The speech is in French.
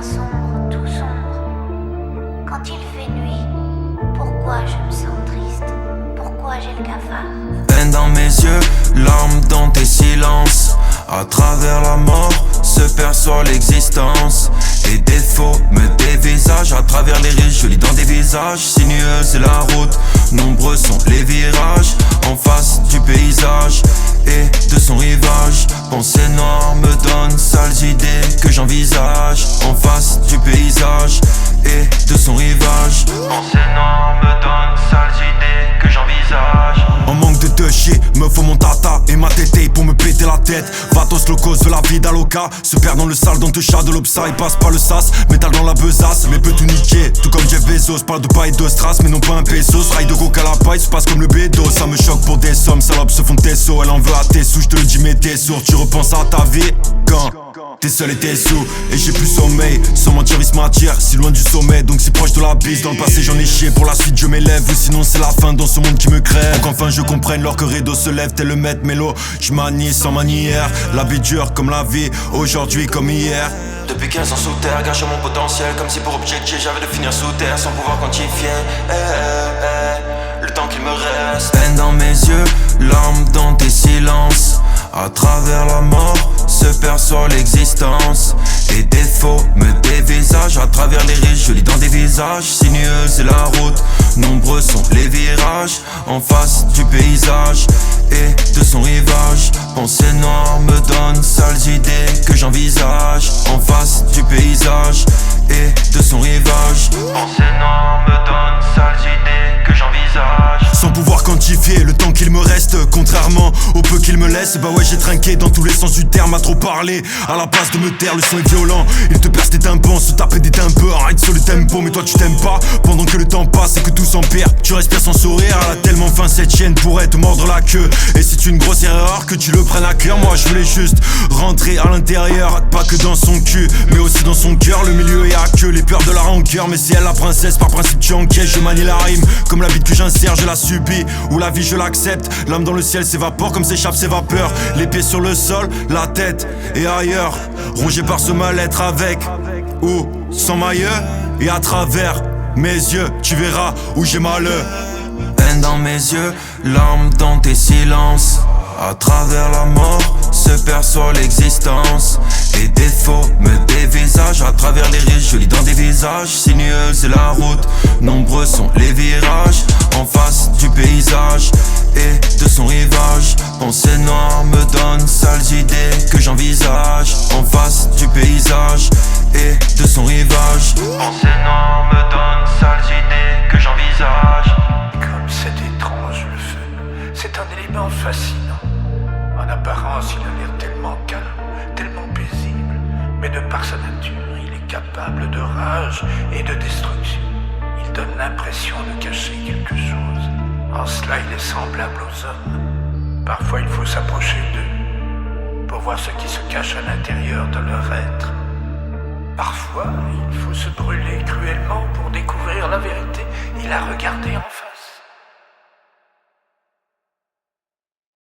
sombre, tout sombre. Quand il fait nuit, pourquoi je me sens triste? Pourquoi j'ai le cafard? Peine dans mes yeux, larmes dans tes silences. À travers la mort se perçoit l'existence. Les défauts me dévisagent. À travers les risques, je lis dans des visages. Sinueuse est la route, nombreux sont les virages. En face du paysage et de son rivage, pensée noire me donne sales idées que j'envisage. En face du paysage et de son rivage, pensée noire me donne sales idées que j'envisage. En manque de toucher, me faut mon tata et ma tétée pour me péter la tête. Vatos locos de la vie d'Aloca, se perd dans le sale dans te chat de l'obsa. Il passe pas le sas, métal dans la besace, mais peut tout niquer. Tout comme Jeff Bezos, parle de paille de strass, mais non pas un pesos. Rail de coca à la paille, se passe comme le bédo. Ça me choque pour des sommes, salopes se font tes sauts. Elle en veut à tes sous, je te le dis mais t'es sourd. Tu repenses à ta vie quand t'es seul et t'es sous, et j'ai plus sommeil. Sans mentir il se m'attire, si loin du sommet, donc si proche de la bise. Dans le passé j'en ai chié, pour la suite je m'élève. Ou sinon c'est la fin dans ce monde qui me crève. Donc enfin je comprenne lors que rideau se lève. Tel le maître mélo, je manie sans manière. La vie dure comme la vie, aujourd'hui comme hier. Depuis 15 ans sous terre, gâche mon potentiel. Comme si pour objectif j'avais de finir sous terre sans pouvoir quantifier le temps qu'il me reste. Peine dans mes yeux, larmes dans tes silences. À travers la mort se perçoit l'existence. Les défauts me dévisagent. À travers les risques, je lis dans des visages. Sinueuse est la route, nombreux sont les virages. En face du paysage et de son rivage, pensée noire me donne sales idées que j'envisage. En face du paysage et de son rivage, pensée noire me donne sales idées que j'envisage. Sans pouvoir quantifier le temps qu'il me reste, contrairement au peu qu'il me laisse. Bah ouais j'ai trinqué dans tous les sens du terme. À trop parler, à la place de me taire, le son est violent. Il te perce tes tympans, se taper des tympans. Arrête sur le tempo, mais toi tu t'aimes pas. Pendant que le temps passe et que tout s'empire, tu respires sans sourire. Elle a tellement faim cette chienne pourrait te mordre la queue. Et c'est une grosse erreur que tu le prennes à cœur. Moi je voulais juste rentrer à l'intérieur, pas que dans son cul, mais aussi dans son cœur. Le milieu est à queue, les peurs de la rancœur. Mais c'est elle la princesse, par principe tu enquêtes. Je manie la rime, comme la bite que j'insère, je la subis. Ou la vie je l'accepte, l'âme dans le ciel s'évapore comme s'échappe ses vapeurs. Les pieds sur le sol, la tête et ailleurs, rongé par ce mal-être avec ou sans maillot. Et à travers mes yeux, tu verras où j'ai mal. Peine dans mes yeux, larmes dans tes silences. À travers la mort se perçoit l'existence. Les défauts me dévisagent. À travers les risques, je lis dans des visages. Sinueuse est la route, nombreux sont les virages. En face du paysage et de son rivage, pensée noire me donne sales idées que j'envisage. En face du paysage et de son rivage, pensée noire me donne sales idées que j'envisage. Comme c'est étrange le feu, c'est un élément fascinant. En apparence, il a l'air tellement calme, tellement paisible, mais de par sa nature, il est capable de rage et de destruction. Il donne l'impression de cacher quelque chose. En cela, il est semblable aux hommes. Parfois, il faut s'approcher d'eux pour voir ce qui se cache à l'intérieur de leur être. Parfois, il faut se brûler cruellement pour découvrir la vérité et la regarder en face.